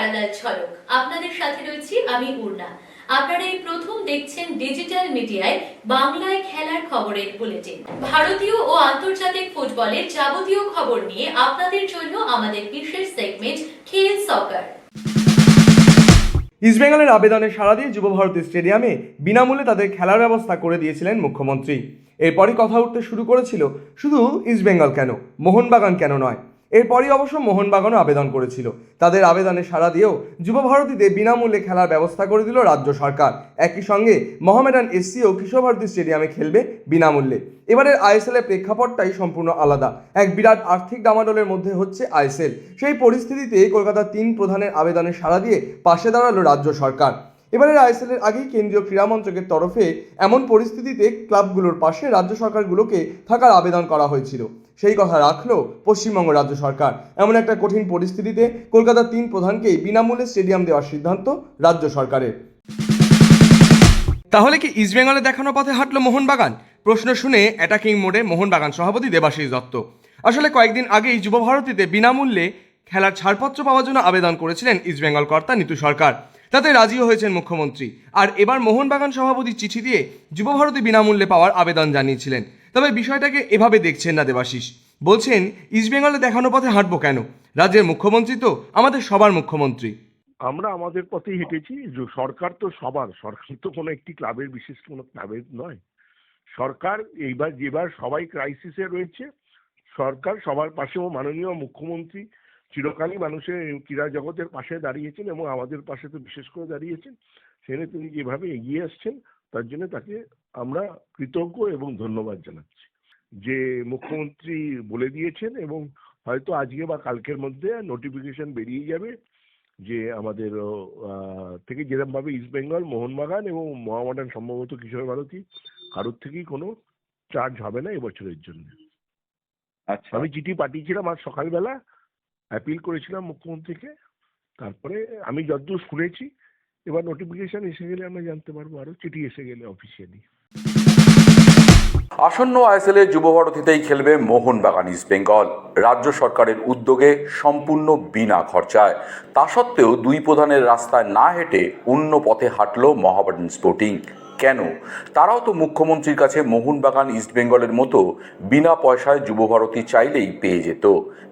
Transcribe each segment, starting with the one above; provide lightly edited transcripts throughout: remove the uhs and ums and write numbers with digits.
Parallel ঝলক। আপনাদের সাথে রয়েছি আমি পূর্ণা। আপনারা এই প্রথম দেখছেন ডিজিটাল মিডিয়ায় বাংলায় খেলার খবরের বুলেটিন। ভারতীয় ও আন্তর্জাতিক ফুটবলের যাবতীয় খবর নিয়ে আপনাদের জন্য আমাদের বিশেষ সেগমেন্ট খেল সকার। ইস্টবেঙ্গলের আবেদনে সাড়া দিয়ে যুবভারতী স্টেডিয়ামে বিনামূল্যে তাদের খেলার ব্যবস্থা করে দিয়েছিলেন মুখ্যমন্ত্রী। এরপরই কথা উঠতে শুরু করেছিল, শুধু ইস্টবেঙ্গল কেন, মোহনবাগান কেন নয়। এরপরই অবশ্য মোহনবাগানও আবেদন করেছিল। তাদের আবেদনে সাড়া দিয়েও যুবভারতীতে বিনামূল্যে খেলার ব্যবস্থা করে দিল রাজ্য সরকার। একই সঙ্গে মোহামেডান এসসিও কিশোরভারতী স্টেডিয়ামে খেলবে বিনামূল্যে। এবারের আইএসএলের প্রেক্ষাপটটাই সম্পূর্ণ আলাদা। এক বিরাট আর্থিক ডামাডোলের মধ্যে হচ্ছে আইএসএল। সেই পরিস্থিতিতে কলকাতার 3 প্রধানের আবেদনে সাড়া দিয়ে পাশে দাঁড়ালো রাজ্য সরকার। এবারের আইএসএলের আগেই কেন্দ্রীয় ক্রীড়া মন্ত্রকের তরফে এমন পরিস্থিতিতে ক্লাবগুলোর পাশে রাজ্য সরকারগুলোকে থাকার আবেদন করা হয়েছিল। সেই কথা রাখলো পশ্চিমবঙ্গ রাজ্য সরকার। এমন একটা কঠিন পরিস্থিতিতে কলকাতার 3 প্রধানকেই বিনামূল্যে স্টেডিয়াম দেওয়ার সিদ্ধান্ত রাজ্য সরকারের। তাহলে কি ইস্টবেঙ্গলে দেখানো পথে হাঁটলো মোহনবাগান? প্রশ্ন শুনে অ্যাটাকিং মোডে মোহনবাগান সভাপতি দেবাশিস দত্ত। আসলে কয়েকদিন আগেই যুবভারতীতে বিনামূল্যে খেলার ছাড়পত্র পাওয়ার জন্য আবেদন করেছিলেন ইস্টবেঙ্গল কর্তা নিতু সরকার। তাতে রাজিও হয়েছেন মুখ্যমন্ত্রী। আর এবার মোহনবাগান সভাপতি চিঠি দিয়ে যুবভারতী বিনামূল্যে পাওয়ার আবেদন জানিয়েছিলেন। তবে বিষয়টাকে এভাবে দেখছেন না দেবাশিস। বলছেন, ইস্টবেঙ্গলে দেখানো পথে হাঁটবো কেন? রাজ্যের মুখ্যমন্ত্রী তো আমাদের সবার মুখ্যমন্ত্রী। আমরা আমাদের পথেই হেঁটেছি। সরকার তো সবার, সরকার তো কোনো একটি ক্লাবের, বিশেষ কোনো ক্লাবের নয়। সরকার যেবার সবাই ক্রাইসিসে রয়েছে, সরকার সবার পাশেও মাননীয় মুখ্যমন্ত্রী চিরকালই মানুষের ক্রীড়া জগতের পাশে দাঁড়িয়েছেন এবং আমাদের পাশে তো বিশেষ করে দাঁড়িয়েছেন। সেখানে তিনি যেভাবে এগিয়ে আসছেন তার জন্য তাকে আমরা কৃতজ্ঞ এবং ধন্যবাদ জানাচ্ছি। যে মুখ্যমন্ত্রী বলে দিয়েছেন এবং হয়তো আজকে বা কালকের মধ্যে নোটিফিকেশন বেরিয়ে যাবে যে আমাদের থেকে যেরকমভাবে ইস্টবেঙ্গল, মোহনবাগান এবং মোহামেডান, সম্ভবত কিশোর ভারতী, কারোর থেকেই কোনো চার্জ হবে না এবছরের জন্য। আচ্ছা, আমি চিঠি পাঠিয়েছিলাম আজ সকালবেলা, অ্যাপিল করেছিলাম মুখ্যমন্ত্রীকে। তারপরে আমি যতদূর শুনেছি এবার নোটিফিকেশন এসে গেলে আমরা জানতে পারবো, আরো চিঠি এসে গেলে অফিসিয়ালি। আসন্ন আইএসএলে যুবভারতীতেই খেলবে মোহনবাগান ইস্টবেঙ্গল। রাজ্য সরকারের উদ্যোগে সম্পূর্ণ বিনা খরচায়। তা সত্ত্বেও দুই প্রধানের রাস্তায় না হেঁটে অন্য পথে হাঁটল মোহামেডান স্পোর্টিং। কেন? তারাও তো মুখ্যমন্ত্রীর কাছে মোহনবাগান ইস্টবেঙ্গলের মতো বিনা পয়সায় যুবভারতী চাইলেই পেয়ে যেত।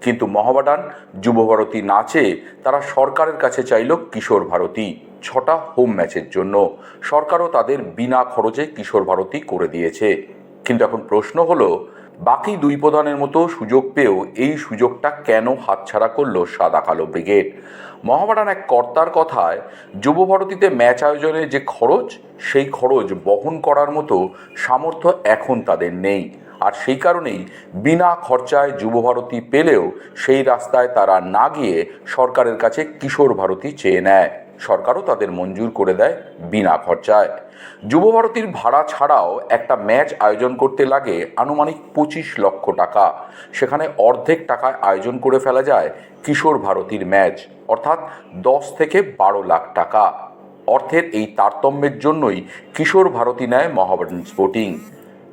কিন্তু মোহামেডান যুবভারতী না চেয়ে তারা সরকারের কাছে চাইল কিশোর ভারতী 6টা হোম ম্যাচের জন্য। সরকারও তাদের বিনা খরচে কিশোর ভারতী করে দিয়েছে। কিন্তু এখন প্রশ্ন হলো, বাকি দুই প্রধানের মতো সুযোগ পেয়েও এই সুযোগটা কেন হাতছাড়া করলো সাদা কালো ব্রিগেড? মোহামেডান এক কর্তার কথায়, যুবভারতীতে ম্যাচ আয়োজনে যে খরচ, সেই খরচ বহন করার মতো সামর্থ্য এখন তাদের নেই। আর সেই কারণেই বিনা খরচায় যুবভারতী পেলেও সেই রাস্তায় তারা না গিয়ে সরকারের কাছে কিশোর ভারতী চেয়ে নেয়। সরকারও তাদের মঞ্জুর করে দেয় বিনা খরচায়। যুবভারতীর ভাড়া ছাড়াও একটা ম্যাচ আয়োজন করতে লাগে আনুমানিক 25 লক্ষ টাকা। সেখানে অর্ধেক টাকায় আয়োজন করে ফেলা যায় কিশোর ভারতীর ম্যাচ, অর্থাৎ 10 থেকে 12 লাখ টাকা। অর্থের এই তারতম্যের জন্যই কিশোর ভারতী নেয় মোহামেডান স্পোর্টিং।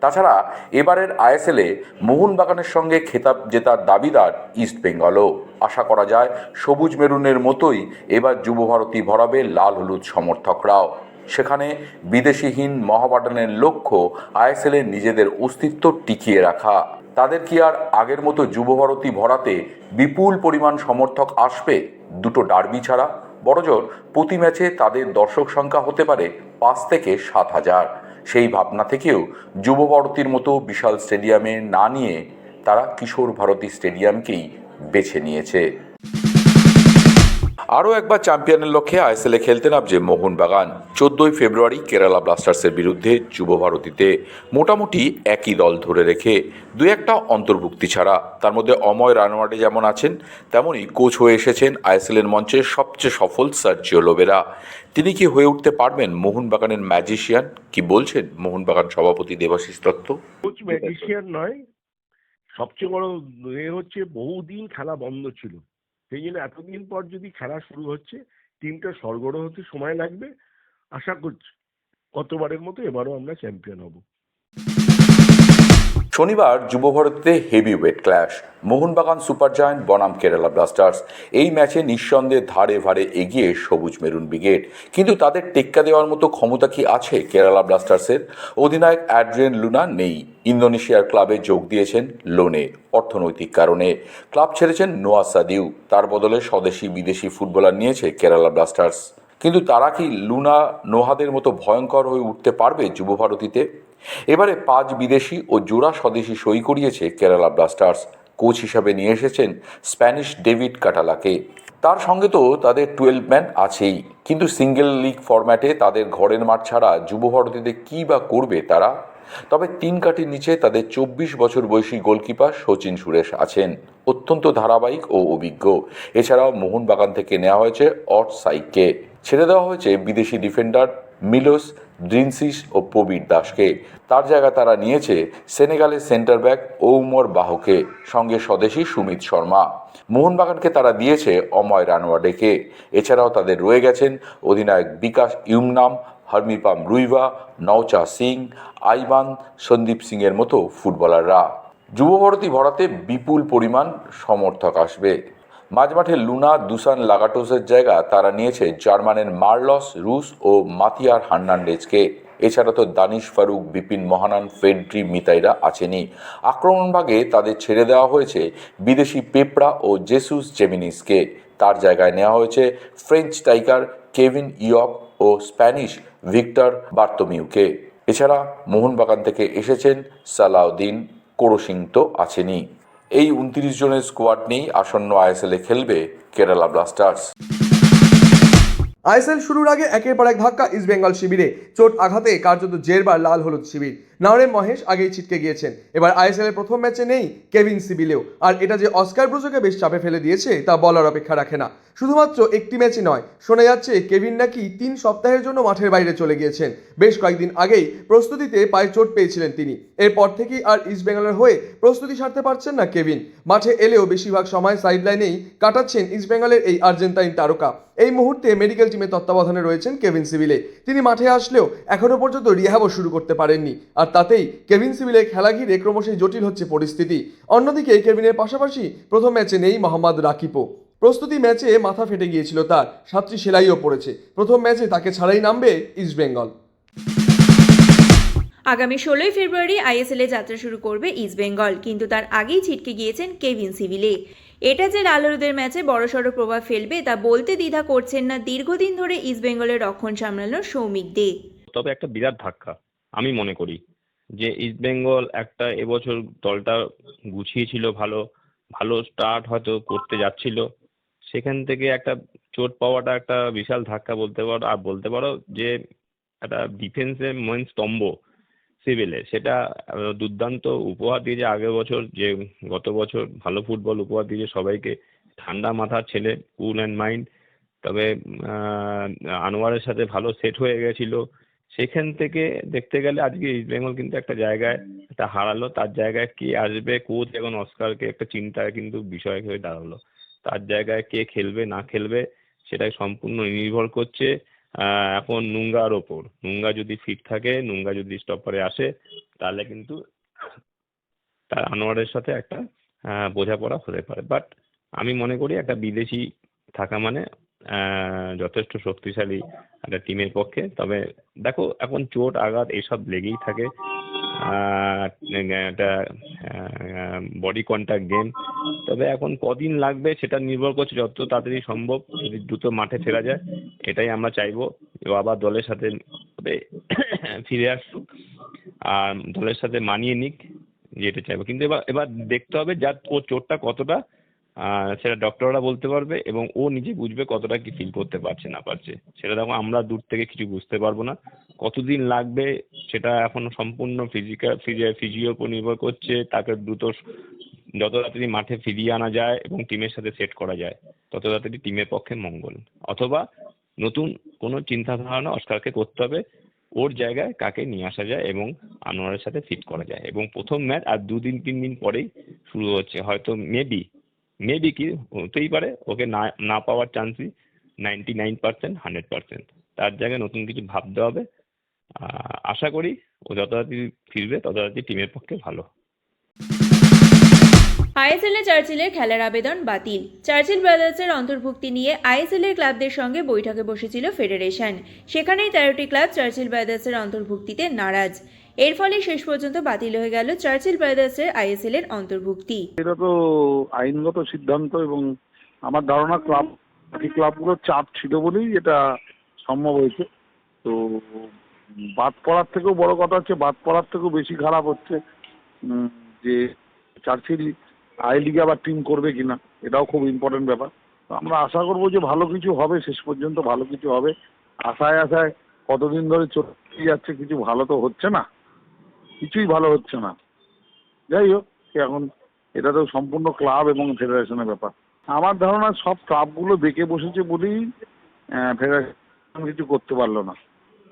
তাছাড়া এবারের আইএসএলে মোহনবাগানের সঙ্গে খেতাব জেতার দাবিদার ইস্টবেঙ্গলও। আশা করা যায় সবুজ মেরুনের মতোই এবার যুবভারতী ভরাবে লাল হলুদ সমর্থকরাও। সেখানে বিদেশিহীন মোহামেডানের লক্ষ্য আইএসএলে নিজেদের অস্তিত্ব টিকিয়ে রাখা। তাদের কি আর আগের মতো যুবভারতী ভরাতে বিপুল পরিমাণ সমর্থক আসবে? দুটো ডার্বি ছাড়া বড়জোর প্রতি ম্যাচে তাদের দর্শক সংখ্যা হতে পারে 5 থেকে 7,000। সেই ভাবনা থেকেও যুবভারতীর মতো বিশাল স্টেডিয়ামে না নিয়ে তারা কিশোর ভারতী স্টেডিয়ামকেই বেছে নিয়েছে। আরও একবার চ্যাম্পিয়নের লক্ষ্যে আইএসএলে খেলতে নামছে মোহনবাগান। 14ই ফেব্রুয়ারি কেরালা ব্লাস্টার্সের বিরুদ্ধে যুবভারতীতে মোটামুটি একই দল ধরে রেখে দু একটা অন্তর্ভুক্তি ছাড়া। তার মধ্যে অময় রানওয়াডে যেমন আছেন, তেমনই কোচ হয়ে এসেছেন আইএসএলের মঞ্চে সবচেয়ে সফল সার্জিও লোবেরা। তিনি কি হয়ে উঠতে পারবেন মোহনবাগানের ম্যাজিশিয়ান? কি বলছেন মোহনবাগান সভাপতি দেবাশিস দত্ত? কোচ ম্যাজিশিয়ান নয়, সবচেয়ে বড় হচ্ছে বহুদিন খেলা বন্ধ ছিল, সেই জন্য এতদিন পর যদি খেলা শুরু হচ্ছে টিমটা সরগড় হতে সময় লাগবে। আশা করছি গতবারের মতো এবারও আমরা চ্যাম্পিয়ন হব। শনিবার যুবভারতীতে heavyweight clash, Mohun Bagan Super Giant বনাম কেরালা ব্লাস্টার্স। এই ম্যাচে নিঃসন্দেহে ধারে ভারে এগিয়ে সবুজ মেরুন ব্রিগেড, কিন্তু তাদের টেক্কা দেওয়ার মতো ক্ষমতা কি আছে কেরালা ব্লাস্টার্সের? অধিনায়ক অ্যাড্রিয়ান লুনা নেই। ইন্দোনেশিয়ার ক্লাবে যোগ দিয়েছেন লোনে, অর্থনৈতিক কারণে। ক্লাব ছেড়েছেন নোয়া সাদিউ, তার বদলে স্বদেশি বিদেশি ফুটবলার নিয়েছে কেরালা ব্লাস্টার্স। কিন্তু তারা কি লুনা নোহাদের মতো ভয়ঙ্কর হয়ে উঠতে পারবে যুবভারতীতে? এবারে 5 বিদেশি ও জোড়া স্বদেশি সই করিয়েছে কেরালা ব্লাস্টার্স। কোচ হিসাবে নিয়ে এসেছেন স্প্যানিশ ডেভিড কাটালাকে। তার সঙ্গে তো তাদের 12 ম্যান আছেই, কিন্তু সিঙ্গেল লিগ ফরম্যাটে তাদের ঘরের মাঠ ছাড়া যুবভারতীতে কী বা করবে তারা? তবে 3 কাঠির নিচে তাদের 24 বছর বয়সী গোলকিপার সচিন সুরেশ আছেন, অত্যন্ত ধারাবাহিক ও অভিজ্ঞ। এছাড়াও মোহনবাগান থেকে নেওয়া হয়েছে অট সাইককে, ছেড়ে দেওয়া হয়েছে বিদেশি ডিফেন্ডার মিলোস ড্রিনসিস ও প্রবীর দাসকে। তার জায়গা তারা নিয়েছে সেনেগালের সেন্টার ব্যাক ওমর বাহকে, সঙ্গে স্বদেশি সুমিত শর্মা। মোহনবাগানকে তারা দিয়েছে অময় রানওয়াডেকে। এছাড়াও তাদের রয়ে গেছেন অধিনায়ক বিকাশ ইউমনাম, হরমিপাম রুইভা, নওচা সিং, আইবান, সন্দীপ সিংয়ের মতো ফুটবলাররা। যুবভারতী ভরাতে বিপুল পরিমাণ সমর্থক আসবে। মাঝমাঠে লুনা, দুসান লাগাটোসের জায়গা তারা নিয়েছে জার্মানের মার্লস রুস ও মাতিয়ার হার্নান্ডেজকে। এছাড়া তো দানিশ ফারুক, বিপিন মহানান, ফেডরি মিতাইরা আছেনই। আক্রমণভাগে তাদের ছেড়ে দেওয়া হয়েছে বিদেশি পেপড়া ও জেসুস জেমিনিসকে। তার জায়গায় নেওয়া হয়েছে ফ্রেঞ্চ স্ট্রাইকার কেভিন ইয়ক ও স্প্যানিশ ভিক্টর বার্তোমিউকে। এছাড়া মোহনবাগান থেকে এসেছেন সালাউদ্দিন, কোরোসিং তো আছেনই। এই 29 জনের স্কোয়াড নিয়েই আসন্ন আইএসএলে খেলবে কেরালা ব্লাস্টার্স। আইএসএল শুরুর আগে একের পর এক ধাক্কা ইস্টবেঙ্গল শিবিরে। চোট আঘাতে কার্যত জেরবার লাল হলুদ শিবির। নাওরেম মহেশ আগেই ছিটকে গিয়েছেন। এবার আইএসএল এর প্রথম ম্যাচে নেই কেভিন সিবিলেও। আর এটা যে অস্কার ব্রুজোকে বেশ চাপে ফেলে দিয়েছে তা বলার অপেক্ষা রাখে না। শুধুমাত্র একটি ম্যাচই নয়, শোনা যাচ্ছে কেভিন নাকি 3 সপ্তাহের জন্য মাঠের বাইরে চলে গিয়েছেন। বেশ কয়েকদিন আগেই প্রস্তুতিতে পায়ে চোট পেয়েছিলেন তিনি। এরপর থেকেই আর ইস্টবেঙ্গলের হয়ে প্রস্তুতি সারতে পারছেন না কেভিন। মাঠে এলেও বেশিরভাগ সময় সাইডলাইনেই কাটাচ্ছেন ইস্টবেঙ্গলের এই আর্জেন্টাইন তারকা। এই মুহূর্তে মেডিকেল টিমের তত্ত্বাবধানে রয়েছেন কেভিন সিবিলে। তিনি মাঠে আসলেও এখনও পর্যন্ত রিহ্যাবও শুরু করতে পারেননি। আর তাতেই কেভিন সিবিলের খেলা ঘিরে ক্রমশই জটিল হচ্ছে পরিস্থিতি। অন্যদিকে কেভিনের পাশাপাশি প্রথম ম্যাচে নেই মোহাম্মদ রাকিবও। প্রস্তুতি ম্যাচে মাথা ফেটে গিয়েছিল তার, 7টি সেলাইও পড়েছে। প্রথম ম্যাচে তাকে ছাড়াই নামবে ইস্টবেঙ্গল। আগামী 16ই ফেব্রুয়ারি আইএসএলে যাত্রা শুরু করবে ইস্টবেঙ্গল, কিন্তু তার আগেই ছিটকে গিয়েছেন কেভিন সিবিলে। এটা যে লাল হলুদের ম্যাচে বড়সড় প্রভাব ফেলবে তা বলতে দ্বিধা করছেন না দীর্ঘদিন ধরে ইস্টবেঙ্গলের রক্ষণ সামলানোর সৌমিক দে। তবে একটা বিরাট ধাক্কা আমি মনে করি যে ইস্টবেঙ্গল একটা এবছর দলটা গুছিয়েছিল, ভালো ভালো স্টার্ট হয়তো করতে যাচ্ছিল, সেখান থেকে একটা চোট পাওয়াটা একটা বিশাল ধাক্কা বলতে পারো। আর বলতে পারো যে একটা ডিফেন্সের মেন স্তম্ভ সিভিলে, সেটা দুর্দান্ত উপহার দিয়েছে আগের বছর, যে গত বছর ভালো ফুটবল উপহার দিয়েছে সবাইকে। ঠান্ডা মাথার ছেলে, কুল অ্যান্ড মাইন্ড। তবে আনোয়ারের সাথে ভালো সেট হয়ে গেছিল। সেখান থেকে দেখতে গেলে আজকে ইস্টবেঙ্গল কিন্তু একটা জায়গায় একটা হারালো। তার জায়গায় কে আসবে, কোচ এখন অস্কারকে একটা চিন্তার কিন্তু বিষয় হয়ে দাঁড়ালো। তার জায়গায় কে খেলবে না খেলবে সেটাই সম্পূর্ণ নির্ভর করছে এখন নুঙ্গার ওপর। নুঙ্গা যদি ফিট থাকে, নুঙ্গা যদি স্টপারে আসে, তাহলে কিন্তু তার আনোয়ারের সাথে একটা বোঝাপড়া হতে পারে। বাট আমি মনে করি একটা বিদেশি থাকা মানে যথেষ্ট শক্তিশালী একটা টিমের পক্ষে। তবে দেখো এখন চোট আঘাত এসব লেগেই থাকে, একটা বডি কন্ট্যাক্ট গেম। তবে এখন কদিন লাগবে সেটা নির্ভর করছে, যত তাড়াতাড়ি সম্ভব যদি দ্রুত মাঠে ফেরা যায় এটাই আমরা চাইবো। আবার দলের সাথে ফিরে আসুক আর দলের সাথে মানিয়ে নিক, যেটা চাইবো। কিন্তু এবার দেখতে হবে যার ওর চোটটা কতটা, সেটা ডক্টররা বলতে পারবে এবং ও নিজে বুঝবে কতটা কি ফিল করতে পারছে না পারছে। সেটা দেখো আমরা দূর থেকে কিছু বুঝতে পারবো না। কতদিন লাগবে সেটা এখন সম্পূর্ণ ফিজিওর উপর নির্ভর করছে। তাকে দ্রুত যত তাড়াতাড়ি মাঠে ফিরিয়ে আনা যায় এবং টিমের সাথে সেট করা যায় তত তাড়াতাড়ি টিমের পক্ষে মঙ্গল। অথবা নতুন কোনো চিন্তা ধারণা অস্কারকে করতে হবে, ওর জায়গায় কাকে নিয়ে আসা যায় এবং আনোয়ারের সাথে ফিট করা যায়। এবং প্রথম ম্যাচ আর 2-3 দিন পরেই শুরু হচ্ছে, হয়তো মেবি কি হতেই পারে ওকে না পাওয়ার চান্সই 99%, 100%। তার জায়গায় নতুন কিছু ভাবতে হবে। আশা করি ও যত তাড়াতাড়ি ফিরবে তত তাড়াতাড়ি টিমের পক্ষে ভালো। আইএসএলে চার্চিলের খেলার আবেদন বাতিল। চার্চিল ব্রাদার্সের অন্তর্ভুক্তি নিয়ে আইএসএলের ক্লাবদের সঙ্গে বৈঠকে বসেছিল ফেডারেশন। সেখানেই 13টি ক্লাব চার্চিল ব্রাদার্সের অন্তর্ভুক্তিতে নারাজ। এর ফলে শেষ পর্যন্ত বাতিল হয়ে গেল চার্চিল ব্রাদার্সের আইএসএলের অন্তর্ভুক্তি। এটা তো আইনগত সিদ্ধান্ত এবং আমার ধারণা ক্লাবগুলোর চাপ ছিল বলেই এটা সম্ভব হয়েছে। তো বাদ পড়ার থেকেও বড় কথা হচ্ছে, বাদ পড়ার থেকেও বেশি খারাপ হচ্ছে যে চার্চিল আই লিগে আবার টিম করবে কিনা, এটাও খুব ইম্পর্টেন্ট ব্যাপার। তো আমরা আশা করবো যে ভালো কিছু হবে, শেষ পর্যন্ত ভালো কিছু হবে। আশায় আশায় কতদিন ধরে চলে যাচ্ছে, কিছু ভালো তো হচ্ছে না, কিছুই ভালো হচ্ছে না। যাই হোক, এখন এটা তো সম্পূর্ণ ক্লাব এবং ফেডারেশনের ব্যাপার। আমার ধারণা সব ক্লাবগুলো বেঁকে বসেছে বলেই ফেডারেশন কিছু করতে পারলো না।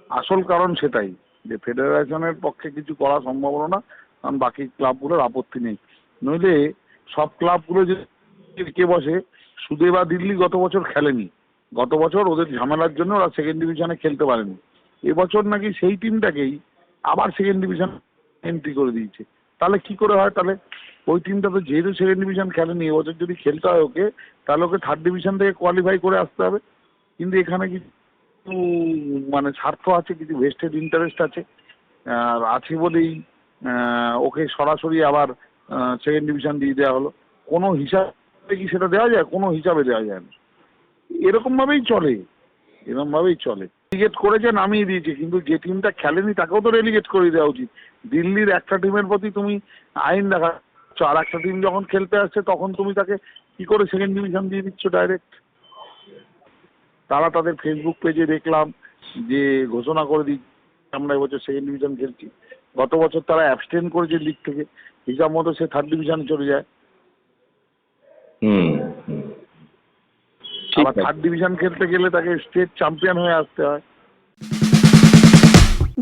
আসল কারণ সেটাই, যে ফেডারেশনের পক্ষে কিছু করা সম্ভব হলো না, কারণ বাকি ক্লাবগুলোর আপত্তি নেই। নইলে সব ক্লাবগুলো যে কে বসে, সুদে বা দিল্লি গত বছর খেলেনি, গত বছর ওদের ঝামেলার জন্য ওরা সেকেন্ড ডিভিশনে খেলতে পারেনি। এবছর নাকি সেই টিমটাকেই আবার সেকেন্ড ডিভিশন এন্ট্রি করে দিয়েছে। তাহলে কি করে হয়? তাহলে ওই টিমটা তো যেহেতু সেকেন্ড ডিভিশন খেলেনি, এবছর যদি খেলতে হয় ওকে, তাহলে ওকে থার্ড ডিভিশন থেকে কোয়ালিফাই করে আসতে হবে। কিন্তু এখানে কিছু মানে স্বার্থ আছে, কিছু ভেস্টেড ইন্টারেস্ট আছে, আর আছে বলেই ওকে সরাসরি আবার সেকেন্ড ডিভিশন দিয়ে দেওয়া হলো। কোনো হিসাবে কি সেটা দেওয়া যায়? কোনো হিসাবে দেওয়া যায় না। এরকমভাবেই চলে, এরকমভাবেই চলে। রেলিগেট করেছে, নামিয়ে দিয়েছে, কিন্তু যে টিমটা খেলেনি তাকেও তো রেলিগেট করে দেওয়া উচিত। দিল্লির একটা টিমের প্রতি তুমি আইন দেখাচ্ছ, আর একটা টিম যখন খেলতে আসছে তখন তুমি তাকে কি করে সেকেন্ড ডিভিশন দিয়ে দিচ্ছ ডাইরেক্ট? তারা তাদের ফেসবুক পেজে দেখলাম যে ঘোষণা করে দিচ্ছে আমরা এবছর সেকেন্ড ডিভিশন খেলছি। গত বছর তারা অ্যাবস্টেন করেছে লিগ থেকে, হিসাব মতো সে থার্ড ডিভিশনে চলে যায়। আবার থার্ড ডিভিশন খেলতে গেলে তাকে স্টেট চ্যাম্পিয়ন হয়ে আসতে হয়।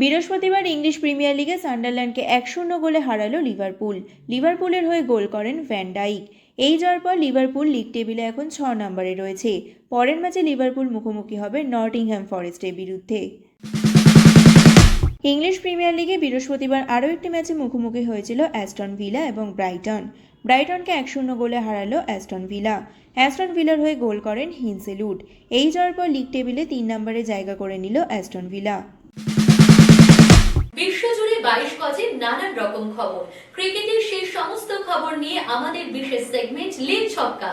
বৃহস্পতিবার ইংলিশ প্রিমিয়ার লিগে সান্ডারল্যান্ডকে 1-0 গোলে হারালো লিভারপুল। লিভারপুলের হয়ে গোল করেন ভ্যান ডাইক। এই জয়ের পর লিভারপুল লিগ টেবিলে এখন 6 নম্বরে রয়েছে। পরের ম্যাচে লিভারপুল মুখোমুখি হবে নটিংহ্যাম ফরেস্টের বিরুদ্ধে। ইংলিশ প্রিমিয়ার লিগে বৃহস্পতিবার আরও একটি ম্যাচে মুখোমুখি হয়েছিল অ্যাস্টন ভিলা এবং ব্রাইটন। ব্রাইটনকে 1-0 গোলে হারালো অ্যাস্টন ভিলা। অ্যাস্টন ভিলার হয়ে গোল করেন হিনসেলুড। এই জয়ের পর লিগ টেবিলে 3 নম্বরে জায়গা করে নিল অ্যাস্টন ভিলা। বিশ্বজুড়ে 22 গজে নানান রকম খবর, ক্রিকেটের সেই সমস্ত খবর নিয়ে আমাদের বিশেষ সেগমেন্ট লিগ ছক্কা।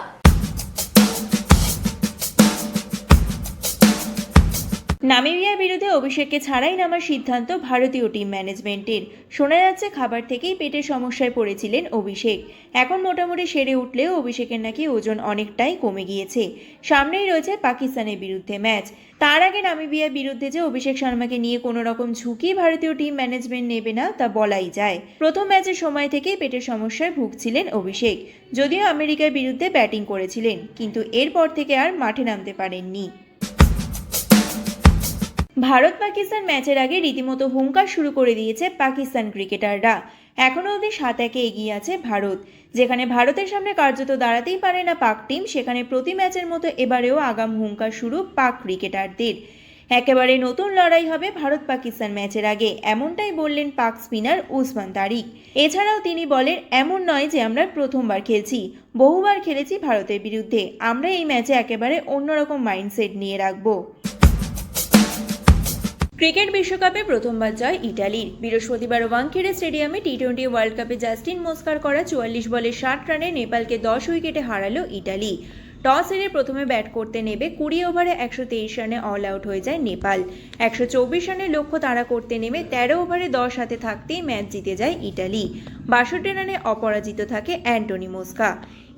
নামিবিয়ার বিরুদ্ধে অভিষেককে ছাড়াই নামার সিদ্ধান্ত ভারতীয় টিম ম্যানেজমেন্টের। শোনা যাচ্ছে খাবার থেকেই পেটের সমস্যায় পড়েছিলেন অভিষেক। এখন মোটামুটি সেরে উঠলেও অভিষেকের নাকি ওজন অনেকটাই কমে গিয়েছে। সামনেই রয়েছে পাকিস্তানের বিরুদ্ধে ম্যাচ। তার আগে নামিবিয়ার বিরুদ্ধে যে অভিষেক শর্মাকে নিয়ে কোনো রকম ঝুঁকি ভারতীয় টিম ম্যানেজমেন্ট নেবে না তা বলাই যায়। প্রথম ম্যাচের সময় থেকেই পেটের সমস্যায় ভুগছিলেন অভিষেক। যদিও আমেরিকার বিরুদ্ধে ব্যাটিং করেছিলেন, কিন্তু এরপর থেকে আর মাঠে নামতে পারেননি। ভারত পাকিস্তান ম্যাচের আগে রীতিমতো হুঙ্কার শুরু করে দিয়েছে পাকিস্তান ক্রিকেটাররা। এখনও অবধি 7-1 এগিয়ে আছে ভারত। যেখানে ভারতের সামনে কার্যত দাঁড়াতেই পারে না পাক টিম, সেখানে প্রতি ম্যাচের মতো এবারেও আগাম হুঙ্কার শুরু পাক ক্রিকেটারদের। একেবারে নতুন লড়াই হবে ভারত পাকিস্তান ম্যাচের আগে, এমনটাই বললেন পাক স্পিনার উসমান তারিক। এছাড়াও তিনি বলেন, এমন নয় যে আমরা প্রথমবার খেলছি, বহুবার খেলেছি ভারতের বিরুদ্ধে। আমরা এই ম্যাচে একেবারে অন্যরকম মাইন্ডসেট নিয়ে রাখবো। ক্রিকেট বিশ্বকাপে প্রথমবার জয় ইটালির। বৃহস্পতিবার ওয়াংখেড়ে স্টেডিয়ামে টি-20 ওয়ার্ল্ড কাপে জাস্টিন মোস্কার করা 44 বলে 60 রানে নেপালকে 10 উইকেটে হারালো ইটালি। টস হেরে প্রথমে ব্যাট করতে নেবে 20 ওভারে 123 রানে অল আউট হয়ে যায় নেপাল। 124 রানের লক্ষ্য তাড়া করতে নেমে 13 ওভারে 10 হাতে থাকতেই ম্যাচ জিতে যায় ইটালি। 62 রানে অপরাজিত থাকে অ্যান্টনি মোস্কা।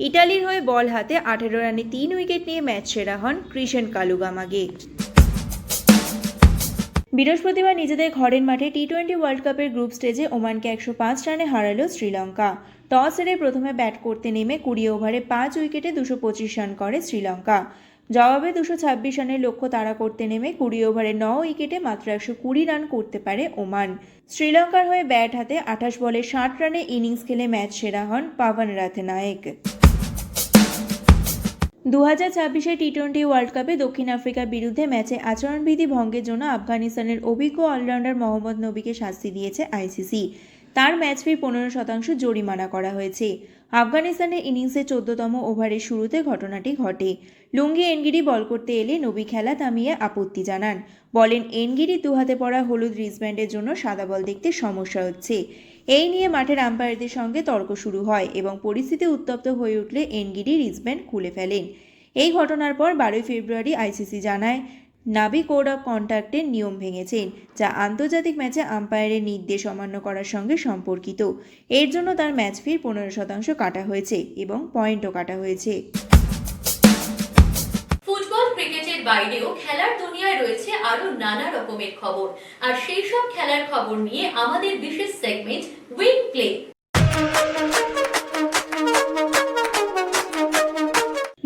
ইটালির হয়ে বল হাতে 18 রানে 3 উইকেট নিয়ে ম্যাচ সেরা হন কৃষণ কালুগামাগে। বৃহস্পতিবার নিজেদের ঘরের মাঠে টি-20 ওয়ার্ল্ড কাপের গ্রুপ স্টেজে ওমানকে 105 রানে হারালো শ্রীলঙ্কা। টস হেরে প্রথমে ব্যাট করতে নেমে 20 ওভারে 5 উইকেটে 225 রান করে শ্রীলঙ্কা। জবাবে 226 রানের লক্ষ্য তাড়া করতে নেমে 20 ওভারে 9 উইকেটে মাত্র 120 রান করতে পারে ওমান। শ্রীলঙ্কার হয়ে ব্যাট হাতে 28 বলে 60 রানে ইনিংস খেলে ম্যাচ সেরা হন পাভান রাথনায়েক। 2026 টি-20 ওয়ার্ল্ড কাপে দক্ষিণ আফ্রিকার বিরুদ্ধে ম্যাচে আচরণবিধি ভঙ্গের জন্য আফগানিস্তানের অভিজ্ঞ অলরাউন্ডার মোহাম্মদ নবীকে শাস্তি দিয়েছে আইসিসি। তার ম্যাচ ফি 15% জরিমানা করা হয়েছে। আফগানিস্তানের ইনিংসে 14তম ওভারের শুরুতে ঘটনাটি ঘটে। লুঙ্গি এনগিরি বল করতে এলে নবী খেলা থামিয়ে আপত্তি জানান। বলেন এনগিরি দুহাতে পড়া হলুদ রিস্টব্যান্ডের জন্য সাদা বল দেখতে সমস্যা হচ্ছে। এই নিয়ে মাঠের আম্পায়ারদের সঙ্গে তর্ক শুরু হয় এবং পরিস্থিতি উত্তপ্ত হয়ে উঠলে এনগিরি রিস্টব্যান্ড খুলে ফেলেন। এই ঘটনার পর 12 ফেব্রুয়ারি আইসিসি জানায় নাবি কোড অফ কন্ডাক্টের নিয়ম ভেঙেছেন, যা আন্তর্জাতিক ম্যাচে আম্পায়ারের নির্দেশ অমান্য করার সঙ্গে সম্পর্কিত। এর জন্য তার ম্যাচ ফির 15% কাটা হয়েছে এবং পয়েন্টও কাটা হয়েছে। ফুটবল ক্রিকেটের বাইরেও খেলার দুনিয়ায় রয়েছে আরো নানা রকমের খবর, আর সেই সব খেলার খবর নিয়ে আমাদের বিশেষ সেগমেন্ট উইং প্লে।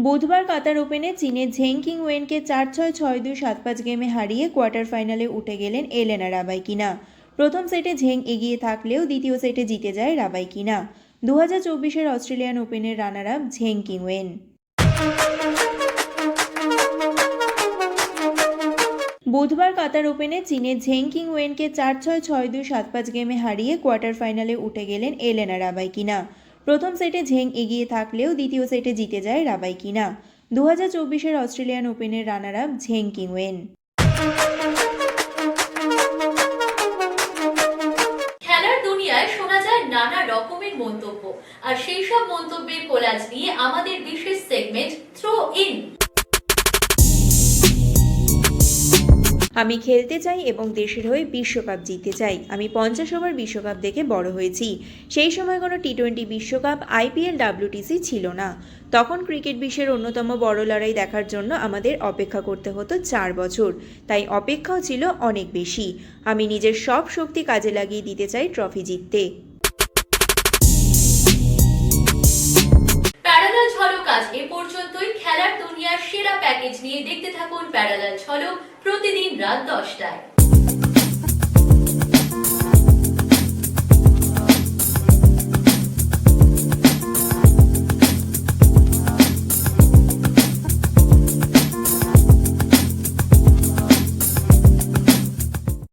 বুধবার কাতার ওপেনে চীনের ঝেং কিংওয়েনকে 4-6, 6-2, 7-5 গেমে হারিয়ে কোয়ার্টার ফাইনালে উঠে গেলেন এলেনা রাবাইকিনা। প্রথম সেটে ঝেং এগিয়ে থাকলেও দ্বিতীয় সেটে জিতে যায় রাবাইকিনা। 2024 অস্ট্রেলিয়ান ওপেনের রানার আপ ঝেং কিংওয়েন। বুধবার কাতার ওপেনে চীনের ঝেং কিংওয়েনকে 4-6, 6-2, 7-5 গেমে হারিয়ে কোয়ার্টার ফাইনালে উঠে গেলেন এলেনা রাবাইকিনা। প্রথম সেটে ঝেং এগিয়ে থাকলেও দ্বিতীয় সেটে জিতে যায় রাবাইকিনা। 2024 অস্ট্রেলিয়ান ওপেনের রানার আপ ঝেং কিংওয়েন। খেলার দুনিয়ায় শোনা যায় নানা রকমের মন্তব্য, আর সেই সব মন্তব্যের কোলাজ নিয়ে আমাদের বিশেষ সেগমেন্ট থ্রো ইন। আমি খেলতে চাই এবং দেশের হয়ে বিশ্বকাপ জিততে চাই। আমি 50 ওভার বিশ্বকাপ দেখে বড় হয়েছি। সেই সময় কোনো টি20 বিশ্বকাপ, আইপিএল, WTC ছিল না। তখন ক্রিকেট বিশ্বের অন্যতম বড় লড়াই দেখার জন্য আমাদের অপেক্ষা করতে হতো 4 বছর। তাই অপেক্ষাও ছিল অনেক বেশি। আমি নিজের সব শক্তি কাজে লাগিয়ে দিতে চাই ট্রফি জিততে। প্যারালাল ঝলক আজ এ পর্যন্তই। খেলার দুনিয়ার সেরা প্যাকেজ নিয়ে দেখতে থাকুন প্যারালাল ঝলক প্রতিদিন রাত 10টায়।